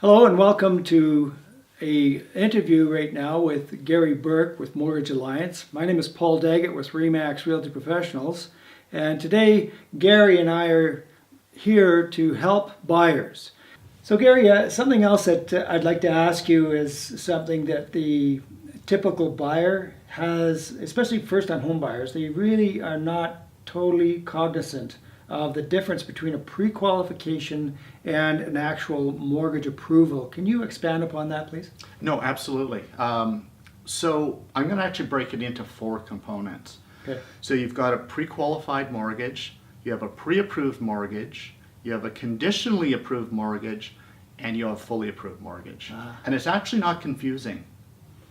Hello and welcome to a interview right now with Gary Burke with Mortgage Alliance. My name is Paul Daggett with Remax Realty Professionals, and today Gary and I are here to help buyers. So Gary, something else that I'd like to ask you is something that the typical buyer has, especially first-time home buyers, they really are not totally cognizant of the difference between a pre-qualification and an actual mortgage approval. Can you expand upon that, please? No, absolutely. So I'm going to actually break it into four components. Okay. So you've got a pre-qualified mortgage, you have a pre-approved mortgage, you have a conditionally approved mortgage, and you have a fully approved mortgage. And it's actually not confusing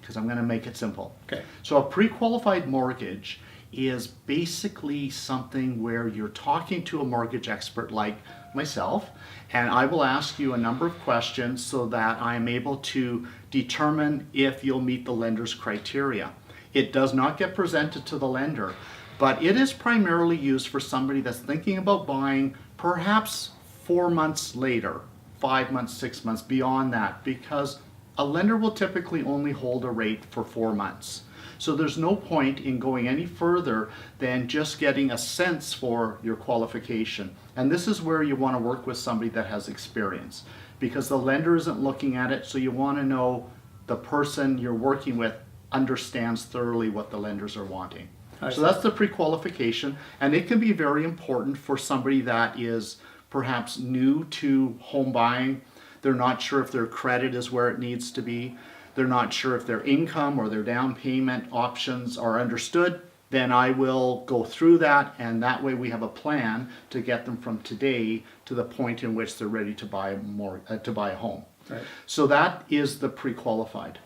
because I'm going to make it simple. Okay. So a pre-qualified mortgage is basically something where you're talking to a mortgage expert like myself, and I will ask you a number of questions so that I am able to determine if you'll meet the lender's criteria. It does not get presented to the lender, but it is primarily used for somebody that's thinking about buying perhaps 4 months later, 5 months, 6 months, beyond that, because a lender will typically only hold a rate for 4 months. So there's no point in going any further than just getting a sense for your qualification. And this is where you want to work with somebody that has experience, because the lender isn't looking at it, so you want to know the person you're working with understands thoroughly what the lenders are wanting. So that's the pre-qualification, and it can be very important for somebody that is perhaps new to home buying. They're not sure if their credit is where it needs to be. They're not sure if their income or their down payment options are understood. Then I will go through that, and that way we have a plan to get them from today to the point in which they're ready to buy a home. Right. So that is the pre-qualified.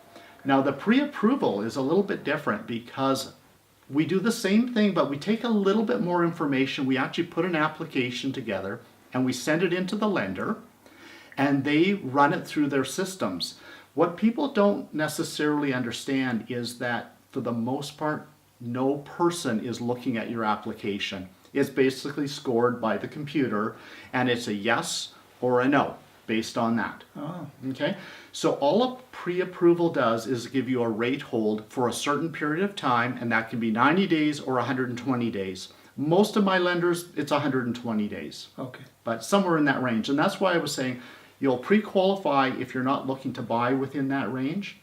Now the pre-approval is a little bit different because we do the same thing, but we take a little bit more information. We actually put an application together and we send it into the lender, and they run it through their systems. What people don't necessarily understand is that for the most part, no person is looking at your application. It's basically scored by the computer, and it's a yes or a no based on that. Oh. Okay, so all a pre-approval does is give you a rate hold for a certain period of time, and that can be 90 days or 120 days. Most of my lenders, it's 120 days. Okay. But somewhere in that range. And that's why I was saying you'll pre-qualify if you're not looking to buy within that range,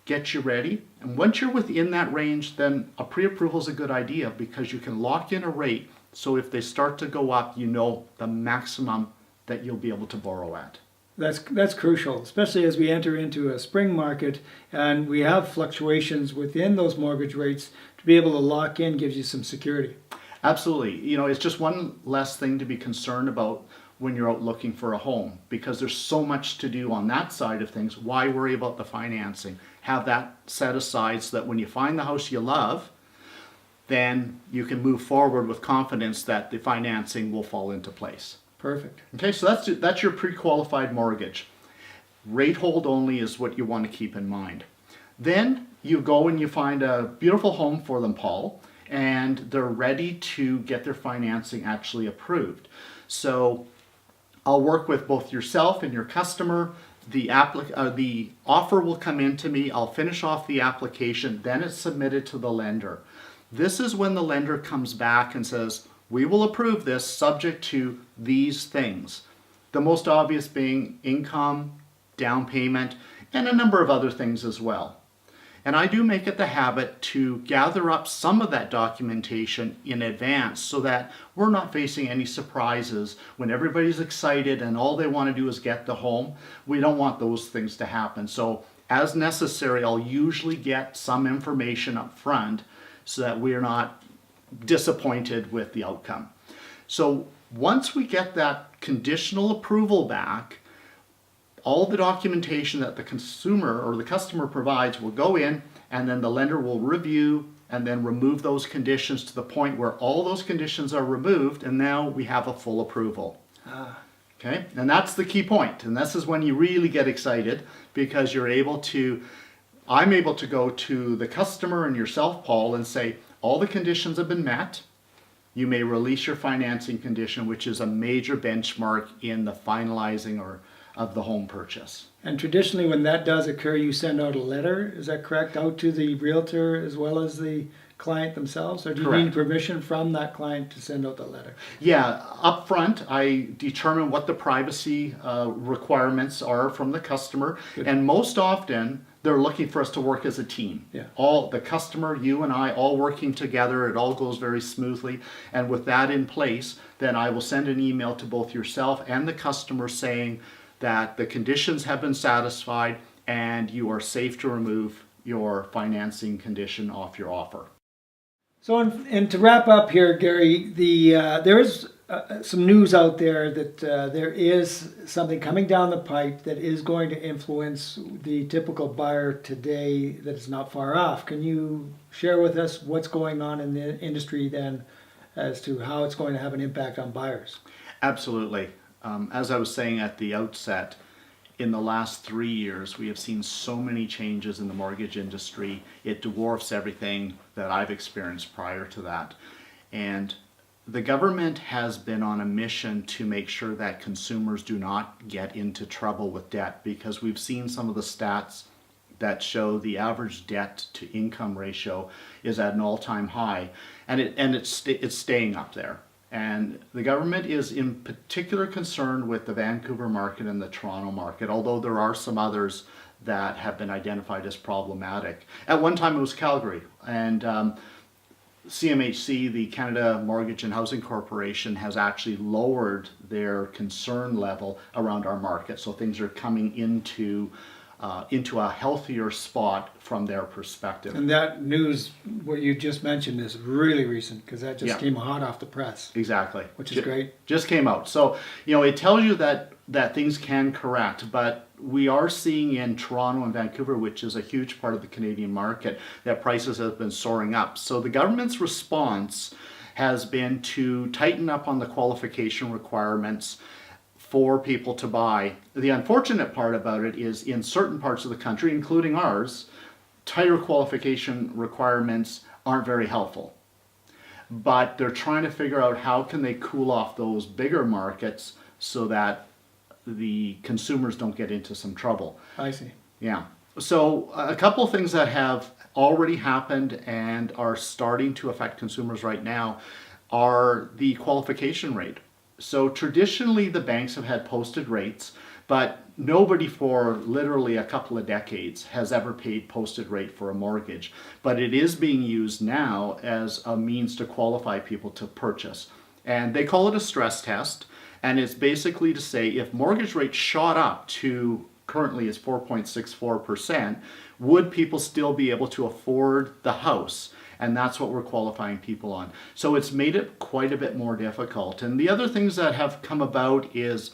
get you ready. And once you're within that range, then a pre-approval is a good idea because you can lock in a rate. So if they start to go up, you know the maximum that you'll be able to borrow at. That's crucial, especially as we enter into a spring market and we have fluctuations within those mortgage rates. To be able to lock in gives you some security. Absolutely. You know, it's just one less thing to be concerned about when you're out looking for a home, because there's so much to do on that side of things. Why worry about the financing? Have that set aside so that when you find the house you love, then you can move forward with confidence that the financing will fall into place. Perfect. Okay, so that's your pre-qualified mortgage. Rate hold only is what you want to keep in mind. Then you go and you find a beautiful home for them, Paul, and they're ready to get their financing actually approved. So I'll work with both yourself and your customer. The offer will come in to me. I'll finish off the application. Then it's submitted to the lender. This is when the lender comes back and says, we will approve this subject to these things. The most obvious being income, down payment, and a number of other things as well. And I do make it the habit to gather up some of that documentation in advance so that we're not facing any surprises when everybody's excited and all they want to do is get the home. We don't want those things to happen. So as necessary, I'll usually get some information up front so that we're not disappointed with the outcome. So once we get that conditional approval back, all the documentation that the consumer or the customer provides will go in, and then the lender will review and then remove those conditions to the point where all those conditions are removed, and now we have a full approval. Okay, and that's the key point, and this is when you really get excited because I'm able to go to the customer and yourself, Paul, and say, all the conditions have been met. You may release your financing condition, which is a major benchmark in the finalizing or of the home purchase. And traditionally, when that does occur, you send out a letter, is that correct, out to the realtor as well as the client themselves? Or do you Correct. need permission from that client to send out the letter? Yeah, up front, I determine what the privacy requirements are from the customer. Good. And most often, they're looking for us to work as a team. Yeah. All the customer, you and I, all working together. It all goes very smoothly. And with that in place, then I will send an email to both yourself and the customer saying that the conditions have been satisfied and you are safe to remove your financing condition off your offer. So, and to wrap up here, Gary, there is some news out there that there is something coming down the pipe that is going to influence the typical buyer today that is not far off. Can you share with us what's going on in the industry then as to how it's going to have an impact on buyers? Absolutely. As I was saying at the outset, in the last 3 years, we have seen so many changes in the mortgage industry. It dwarfs everything that I've experienced prior to that. And the government has been on a mission to make sure that consumers do not get into trouble with debt, because we've seen some of the stats that show the average debt to income ratio is at an all-time high, and it's staying up there. And the government is in particular concerned with the Vancouver market and the Toronto market, although there are some others that have been identified as problematic. At one time it was Calgary, and CMHC, the Canada Mortgage and Housing Corporation, has actually lowered their concern level around our market. So things are coming into a healthier spot from their perspective. And that news, what you just mentioned, is really recent because that just Yeah. came hot off the press. Exactly. Which is great. Just came out. So, it tells you that things can correct, but we are seeing in Toronto and Vancouver, which is a huge part of the Canadian market, that prices have been soaring up. So the government's response has been to tighten up on the qualification requirements for people to buy. The unfortunate part about it is in certain parts of the country, including ours, tighter qualification requirements aren't very helpful. But they're trying to figure out how can they cool off those bigger markets so that the consumers don't get into some trouble. I see. Yeah. So a couple of things that have already happened and are starting to affect consumers right now are the qualification rate. So traditionally the banks have had posted rates, but nobody for literally a couple of decades has ever paid posted rate for a mortgage. But it is being used now as a means to qualify people to purchase. And they call it a stress test. And it's basically to say if mortgage rates shot up to currently is 4.64%, would people still be able to afford the house? And that's what we're qualifying people on. So it's made it quite a bit more difficult. And the other things that have come about is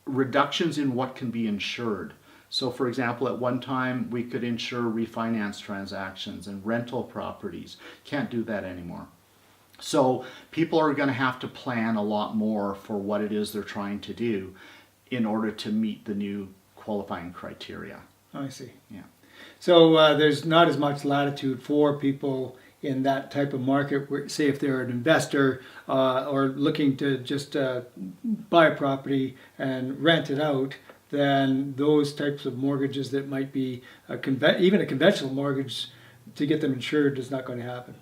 reductions in what can be insured. So for example, at one time we could insure refinance transactions and rental properties. Can't do that anymore. So people are going to have to plan a lot more for what it is they're trying to do in order to meet the new qualifying criteria. I see. Yeah. So there's not as much latitude for people in that type of market, where, say if they're an investor or looking to just buy a property and rent it out, then those types of mortgages that might be even a conventional mortgage to get them insured is not going to happen.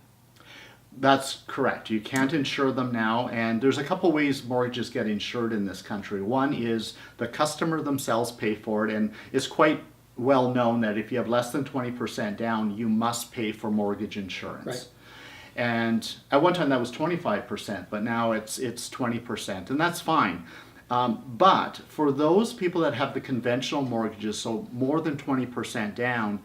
That's correct. You can't insure them now, and there's a couple ways mortgages get insured in this country. One is the customer themselves pay for it, and it's quite well known that if you have less than 20% down, you must pay for mortgage insurance. Right. And at one time that was 25%, but now it's 20%, and that's fine. But for those people that have the conventional mortgages, so more than 20% down,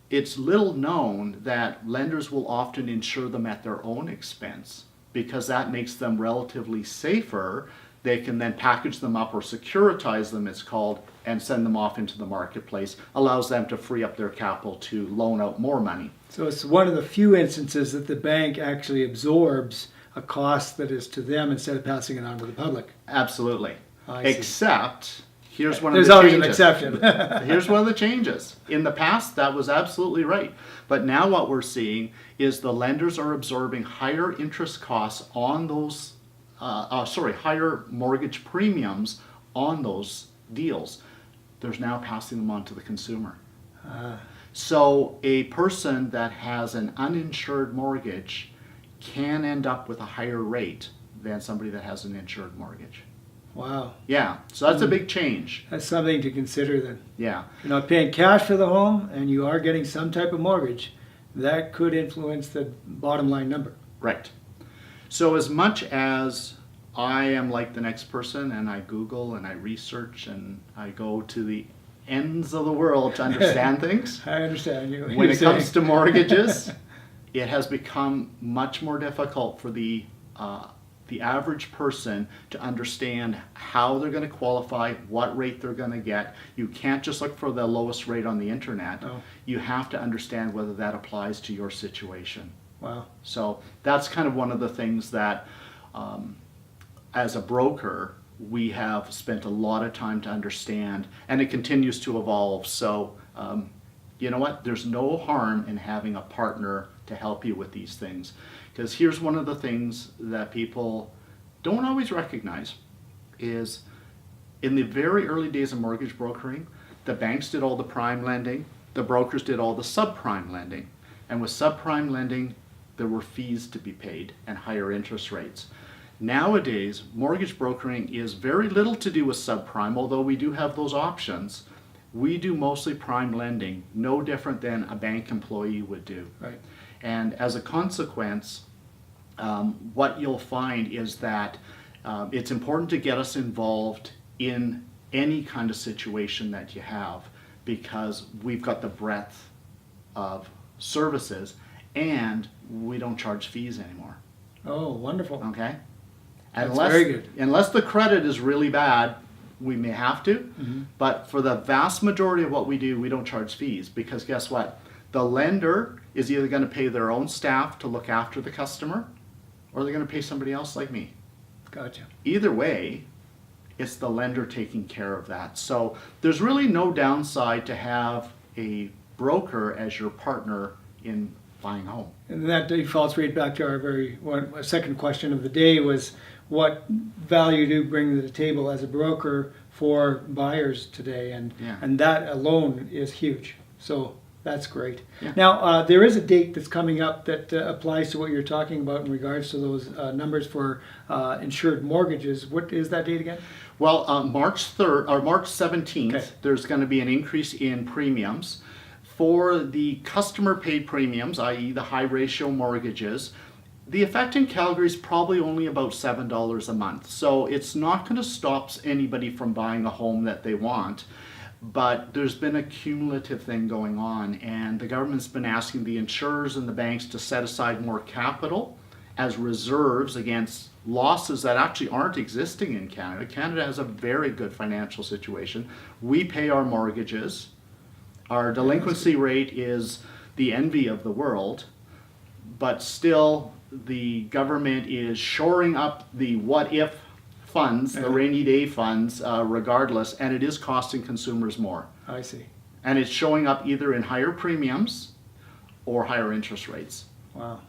it's little known that lenders will often insure them at their own expense because that makes them relatively safer. They can then package them up or securitize them, it's called, and send them off into the marketplace. Allows them to free up their capital to loan out more money. So it's one of the few instances that the bank actually absorbs a cost that is to them instead of passing it on to the public. Absolutely. I see. Except, here's one There's of the always changes. an exception. Here's one of the changes. In the past, that was absolutely right. But now what we're seeing is the lenders are absorbing higher interest costs on those, higher mortgage premiums on those deals. They're now passing them on to the consumer. Ah, So a person that has an uninsured mortgage can end up with a higher rate than somebody that has an insured mortgage. wow. Yeah, so that's a big change. That's something to consider then. Yeah, You're not paying cash for the home and you are getting some type of mortgage. That could influence the bottom line number. right. So as much as I am like the next person and I Google and I research and I go to the ends of the world to understand things, I understand you. when it comes to mortgages, it has become much more difficult for the average person to understand how they're going to qualify, what rate they're going to get. You can't just look for the lowest rate on the internet. No. You have to understand whether that applies to your situation. Wow. So that's kind of one of the things that, as a broker, we have spent a lot of time to understand, and it continues to evolve. So, you know what? There's no harm in having a partner to help you with these things. Because here's one of the things that people don't always recognize is in the very early days of mortgage brokering, the banks did all the prime lending, the brokers did all the subprime lending. And with subprime lending, there were fees to be paid and higher interest rates. Nowadays, mortgage brokering is very little to do with subprime, although we do have those options. We do mostly prime lending, no different than a bank employee would do. Right. And as a consequence, what you'll find is that it's important to get us involved in any kind of situation that you have, because we've got the breadth of services and we don't charge fees anymore. Oh, wonderful. Okay? That's very good. Unless the credit is really bad, we may have to, Mm-hmm. but for the vast majority of what we do, we don't charge fees, because guess what? The lender is either going to pay their own staff to look after the customer, or they're going to pay somebody else like me. Gotcha. Either way, it's the lender taking care of that. So there's really no downside to have a broker as your partner in buying a home. And that defaults right back to our second question of the day was, what value do you bring to the table as a broker for buyers today? And Yeah. and that alone is huge. So that's great. Yeah. Now, there is a date that's coming up that applies to what you're talking about in regards to those numbers for insured mortgages. What is that date again? Well, March 3rd or March 17th, Okay. there's going to be an increase in premiums. For the customer paid premiums, i.e. the high ratio mortgages, the effect in Calgary is probably only about $7 a month. So it's not going to stop anybody from buying a home that they want. But there's been a cumulative thing going on, and the government's been asking the insurers and the banks to set aside more capital as reserves against losses that actually aren't existing in Canada. Canada has a very good financial situation. We pay our mortgages. Our delinquency rate is the envy of the world, but still the government is shoring up the what if funds, the rainy day funds, regardless, and it is costing consumers more. I see. And it's showing up either in higher premiums or higher interest rates. Wow.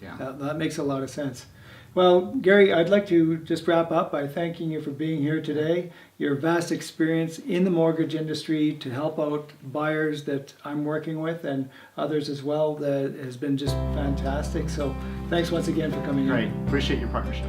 Yeah. That makes a lot of sense. Well, Gary, I'd like to just wrap up by thanking you for being here today. Your vast experience in the mortgage industry to help out buyers that I'm working with and others as well, that has been just fantastic. So thanks once again for coming in. Great. Appreciate your partnership.